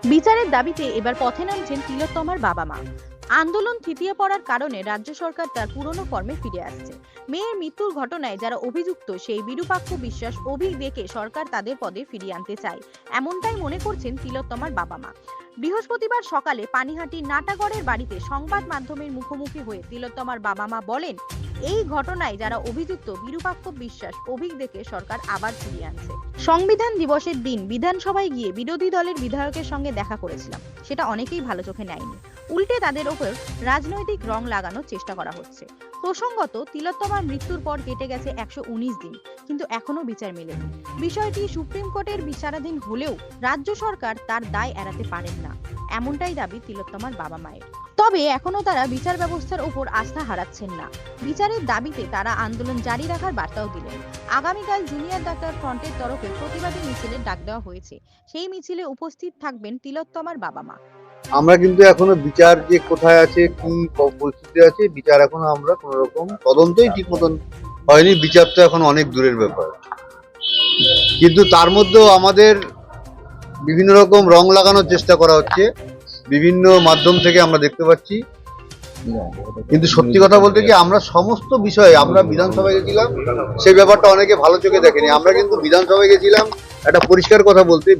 বিচারের দাবিতে এবার পথে নামছেন তিলোত্তমার বাবা মা। আন্দোলন থিতিয়ে পড়ার কারণে রাজ্য সরকার তার পুরনো ফর্মে ফিরে আসছে। মেয়ের মৃত্যুর ঘটনায় যারা অভিযুক্ত সেই বিরূপাক্ষ বিশ্বাস অভিক দেখে সরকার তাদের পদে ফিরিয়ে আনতে চায়, এমনটাই মনে করছেন তিলোত্তমার বাবা মা। বৃহস্পতিবার সকালে পানিহাটির নাটাগড়ের বাড়িতে সংবাদ মাধ্যমের মুখোমুখি হয়ে তিলোত্তমার বাবা মা বলেন, এই ঘটনায় যারা অভিযুক্ত বিরূপাক্ষ বিশ্বাস অভিক দেখে সরকার আবার ফিরিয়ে আনছে। সংবিধান দিবসের দিন বিধানসভায় গিয়ে বিরোধী দলের বিধায়কের সঙ্গে দেখা করেছিলাম, সেটা অনেকেই ভালো চোখে নেয়নি। উল্টে তাদের ওপর রাজনৈতিক রং লাগানোর চেষ্টা করা হচ্ছে। প্রসঙ্গত, তিলোত্তমার মৃত্যুর পর কেটে গেছে 119 দিন, কিন্তু এখনো বিচার মেলেনি। বিষয়টি সুপ্রিম কোর্টের বিচারাধীন হলেও রাজ্য সরকার তার দায় এড়াতে পারেন না, এমনটাই দাবি তিলোত্তমার বাবা মায়ের। তবে এখনো তারা বিচার ব্যবস্থার উপর আস্থা হারাচ্ছেন না। বিচারের দাবিতে তারা আন্দোলন জারি রাখার বার্তাও দিলেন। আগামীকাল জুনিয়র ডাক্তার ফ্রন্টের তরফে প্রতিবাদী মিছিলের ডাক দেওয়া হয়েছে। সেই মিছিলে উপস্থিত থাকবেন তিলোত্তমার বাবা মা। আমরা কিন্তু এখনো বিচার যে কোথায় আছে, কি পরিস্থিতি আছে, বিচার এখনো আমরা কোন রকম তদন্তই ঠিক মতন হয়নি। বিচার তো এখন অনেক দূরের ব্যাপার, কিন্তু তার মধ্যেও আমাদের বিভিন্ন রকম রং লাগানোর চেষ্টা করা হচ্ছে, বিভিন্ন মাধ্যম থেকে আমরা দেখতে পাচ্ছি। কিন্তু সত্যি কথা বলতে কি, আমরা সমস্ত বিষয়ে আমরা বিধানসভায় গেছিলাম, সেই ব্যাপারটা অনেকে ভালো চোখে দেখেনি। আমরা কিন্তু বিধানসভায় গেছিলাম একটা পরিষ্কার কথা বলতে,